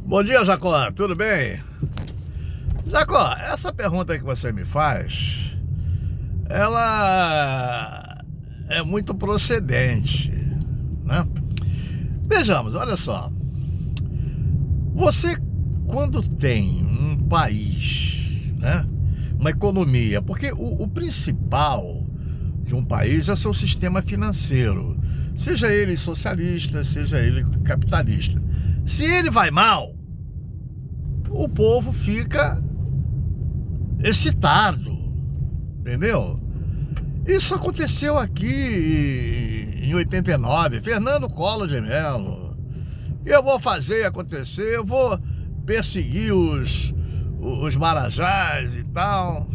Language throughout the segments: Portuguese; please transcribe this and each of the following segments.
Bom dia, Jacó, tudo bem? Jacó, essa pergunta aí que você me faz, ela é muito procedente, né? Vejamos, olha só. Você, quando tem um país, né, uma economia, porque o principal de um país é o seu sistema financeiro, seja ele socialista, seja ele capitalista. Se ele vai mal, o povo fica excitado, entendeu? Isso aconteceu aqui em 89, Fernando Collor de Mello. Eu vou fazer acontecer, eu vou perseguir os marajás e tal.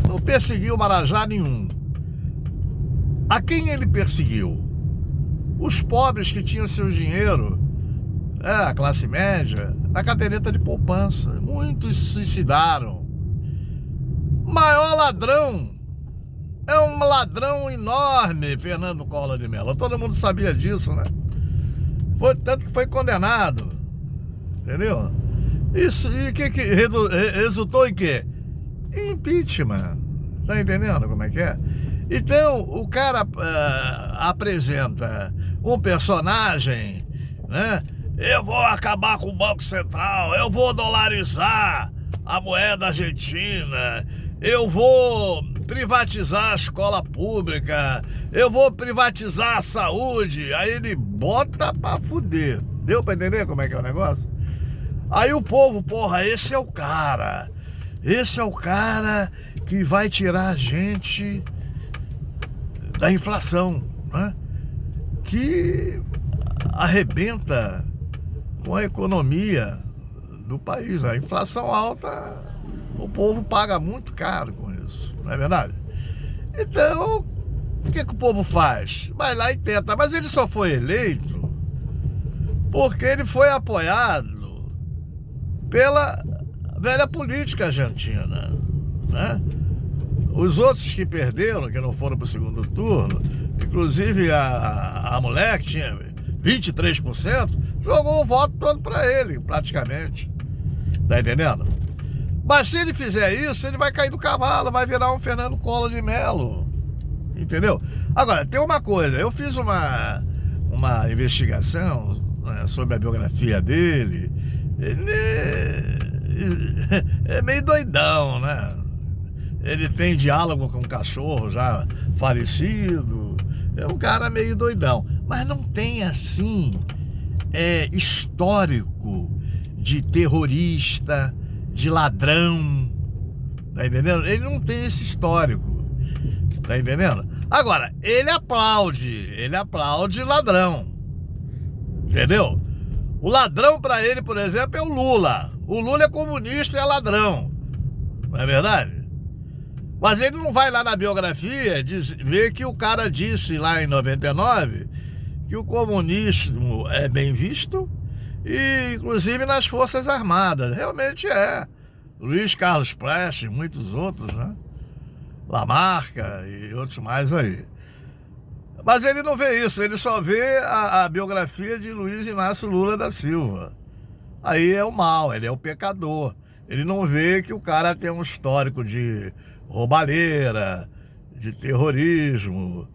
Não perseguiu marajá nenhum. A quem ele perseguiu? Os pobres que tinham seu dinheiro, a classe média, na caderneta de poupança. Muitos se suicidaram. Maior ladrão, é um ladrão enorme, Fernando Collor de Mello. Todo mundo sabia disso, né? Tanto que foi condenado, entendeu? Isso, e que resultou em quê? Em impeachment. Tá entendendo como é que é? Então, o cara apresenta um personagem, né? Eu vou acabar com o Banco Central, eu vou dolarizar a moeda argentina, eu vou privatizar a escola pública, eu vou privatizar a saúde. Aí ele bota pra fuder. Deu pra entender como é que é o negócio? Aí o povo, porra, esse é o cara que vai tirar a gente da inflação, né? Que arrebenta com a economia do país. A inflação alta, o povo paga muito caro com isso, não é verdade? Então, o que o povo faz? Vai lá e tenta, mas ele só foi eleito porque ele foi apoiado pela velha política argentina, né? Os outros que perderam, que não foram para o segundo turno, inclusive a mulher que tinha 23%, jogou o voto todo para ele, praticamente. Tá entendendo? Mas se ele fizer isso, ele vai cair do cavalo, vai virar um Fernando Collor de Mello. Entendeu? Agora, tem uma coisa, eu fiz uma investigação, né, sobre a biografia dele. Ele é meio doidão, né? Ele tem diálogo com um cachorro já falecido. É um cara meio doidão. Mas não tem, assim, histórico de terrorista, de ladrão. Tá entendendo? Ele não tem esse histórico. Tá entendendo? Agora, ele aplaude ladrão. Entendeu? O ladrão pra ele, por exemplo, é o Lula. O Lula é comunista e é ladrão. Não é verdade? Mas ele não vai lá na biografia ver que o cara disse lá em 99 que o comunismo é bem visto, e inclusive nas Forças Armadas. Realmente é. Luiz Carlos Prestes e muitos outros, né? Lamarca e outros mais aí. Mas ele não vê isso, ele só vê a biografia de Luiz Inácio Lula da Silva. Aí é o mal, ele é o pecador. Ele não vê que o cara tem um histórico de roubalheira, de terrorismo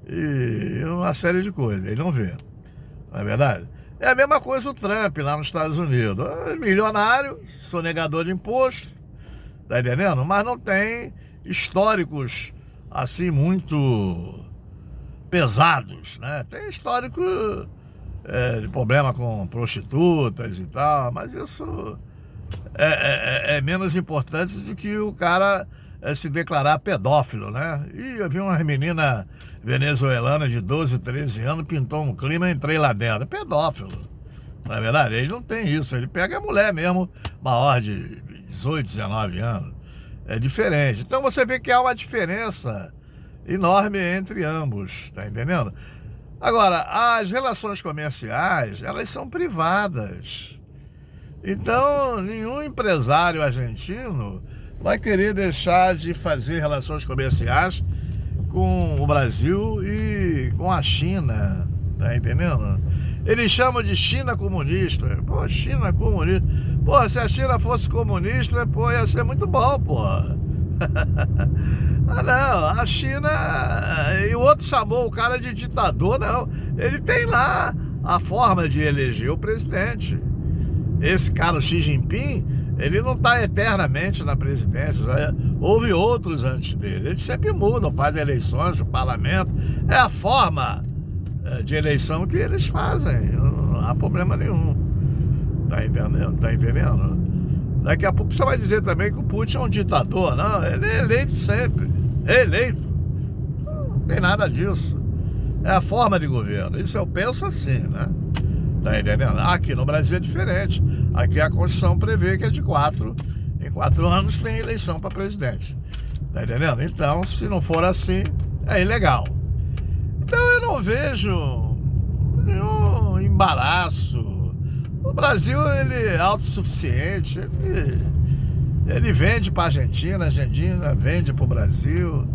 e uma série de coisas. Ele não vê, não é verdade? É a mesma coisa o Trump lá nos Estados Unidos. É milionário, sonegador de imposto, tá entendendo? Mas não tem históricos assim muito pesados, né? Tem histórico de problema com prostitutas e tal, mas isso é menos importante do que o cara se declarar pedófilo, né? E eu vi uma menina venezuelana de 12, 13 anos, pintou um clima e entrei lá dentro. Pedófilo, não é verdade? Ele não tem isso, ele pega a mulher mesmo, maior de 18, 19 anos. É diferente. Então você vê que há uma diferença enorme entre ambos, tá entendendo? Agora, as relações comerciais, elas são privadas. Então, nenhum empresário argentino vai querer deixar de fazer relações comerciais com o Brasil e com a China, tá entendendo? Eles chamam de China comunista. Pô, China comunista. Pô, se a China fosse comunista, pô, ia ser muito bom, pô. Ah, não, a China... E o outro chamou o cara de ditador, não. Ele tem lá a forma de eleger o presidente. Esse cara, o Xi Jinping, ele não está eternamente na presidência. Já houve outros antes dele. Eles sempre mudam, fazem eleições no parlamento. É a forma de eleição que eles fazem. Não há problema nenhum. Tá entendendo? Tá entendendo? Daqui a pouco você vai dizer também que o Putin é um ditador. Não, ele é eleito sempre. É eleito. Não tem nada disso. É a forma de governo. Isso eu penso assim, né? Tá entendendo? Aqui no Brasil é diferente. Aqui a Constituição prevê que é de 4 em 4 anos tem eleição para presidente. Tá entendendo? Então, se não for assim, é ilegal. Então eu não vejo nenhum embaraço. O Brasil, ele é autossuficiente. Ele vende para a Argentina vende para o Brasil.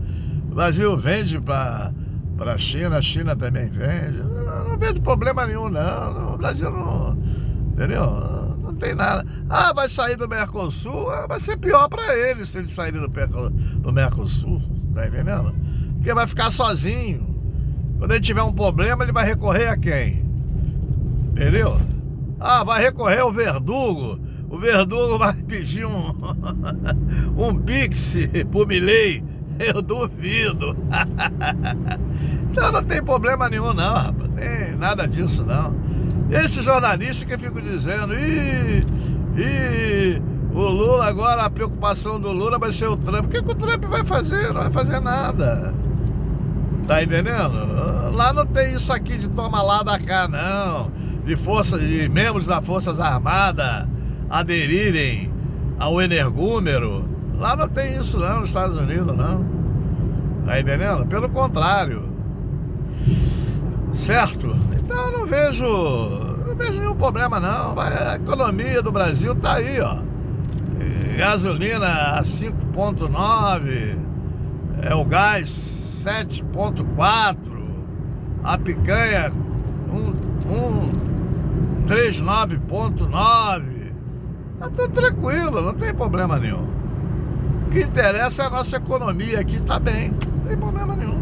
O Brasil vende para a China também vende. Não vejo problema nenhum, não. O Brasil não... Entendeu? Não tem nada. Ah, vai sair do Mercosul? Vai ser pior para eles se eles saírem do Mercosul. Tá entendendo? Porque vai ficar sozinho. Quando ele tiver um problema, ele vai recorrer a quem? Entendeu? Ah, vai recorrer ao Verdugo. O Verdugo vai pedir um Pix pro Milei. Eu duvido. Então não tem problema nenhum, não, rapaz. Não tem nada disso, não. Esses jornalistas que ficam dizendo, o Lula agora, a preocupação do Lula vai ser o Trump. O que o Trump vai fazer? Não vai fazer nada. Tá entendendo? Lá não tem isso aqui de toma lá da cá, não. De membros das Forças Armadas aderirem ao energúmero. Lá não tem isso não, nos Estados Unidos, não. Tá entendendo? Pelo contrário. Certo? Então eu não vejo nenhum problema não. A economia do Brasil tá aí, ó. Gasolina a 5,9, o gás 7,4, a picanha 39,9. Tá tudo tranquilo, não tem problema nenhum. O que interessa é a nossa economia aqui, tá bem, não tem problema nenhum.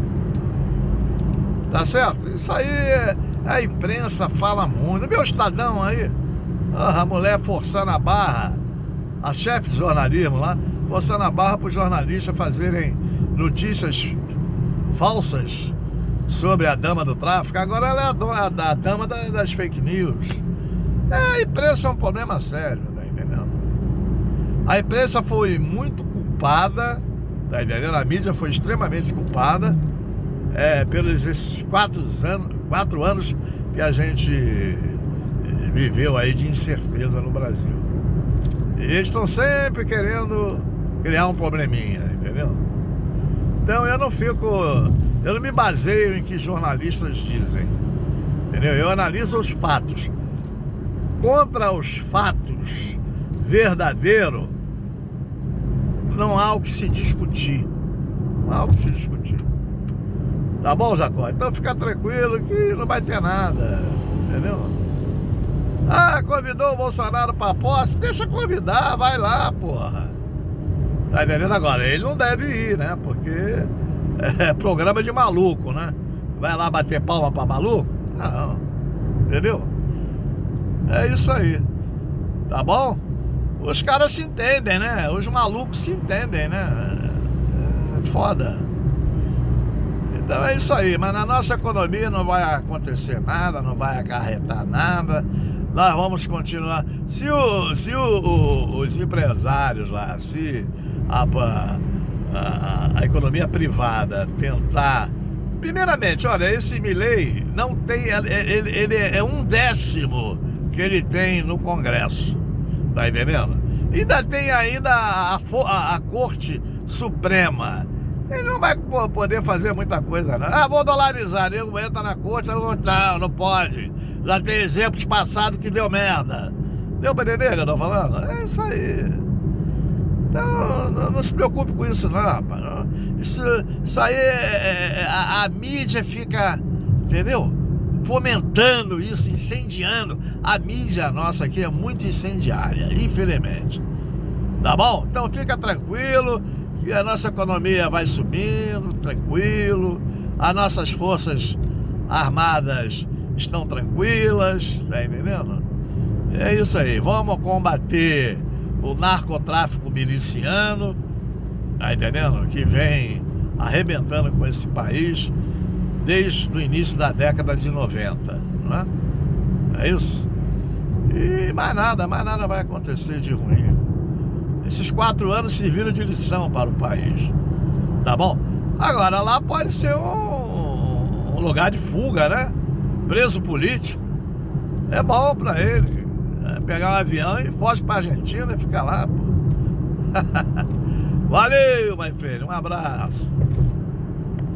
Tá certo? Isso aí a imprensa fala muito. Meu Estadão aí, a mulher forçando a barra, a chefe de jornalismo lá, forçando a barra para os jornalistas fazerem notícias falsas sobre a dama do tráfico. Agora ela é a dama das fake news. A imprensa é um problema sério, tá entendendo? A imprensa foi muito culpada, tá entendendo? A mídia foi extremamente culpada pelos esses 4 anos que a gente viveu aí de incerteza no Brasil. E eles estão sempre querendo criar um probleminha, entendeu? Então eu não me baseio em que jornalistas dizem, entendeu? Eu analiso os fatos. Contra os fatos verdadeiros, não há o que se discutir. Não há o que se discutir. Tá bom, Jacó? Então fica tranquilo que não vai ter nada, entendeu? Ah, convidou o Bolsonaro pra posse? Deixa convidar, vai lá, porra. Tá entendendo agora? Ele não deve ir, né? Porque é programa de maluco, né? Vai lá bater palma pra maluco? Não, entendeu? É isso aí, tá bom? Os caras se entendem, né? Os malucos se entendem, né? É foda. Então é isso aí, mas na nossa economia não vai acontecer nada, não vai acarretar nada. Nós vamos continuar. Se os empresários lá, se a economia privada tentar... Primeiramente, olha, esse Milei não tem... Ele é 1/10 que ele tem no Congresso, tá entendendo? Ainda tem a Corte Suprema. Ele não vai poder fazer muita coisa, não. Ah, vou dolarizar, nego entra na corte, não pode. Já tem exemplos passados que deu merda. Deu pra entender o que eu tô falando? É isso aí. Então, não se preocupe com isso não, rapaz. Isso aí, a mídia fica, entendeu? fomentando isso, incendiando. A mídia nossa aqui é muito incendiária, infelizmente. Tá bom? Então fica tranquilo, que a nossa economia vai subindo, tranquilo. As nossas forças armadas estão tranquilas, tá entendendo? É isso aí, vamos combater o narcotráfico miliciano, tá entendendo? Que vem arrebentando com esse país desde o início da década de 90, não é? É isso? E mais nada vai acontecer de ruim. Esses 4 anos serviram de lição para o país, tá bom? Agora lá pode ser um lugar de fuga, né? Preso político. É bom pra ele. Pegar um avião e foge pra Argentina e ficar lá, pô. Valeu, my friend. Um abraço.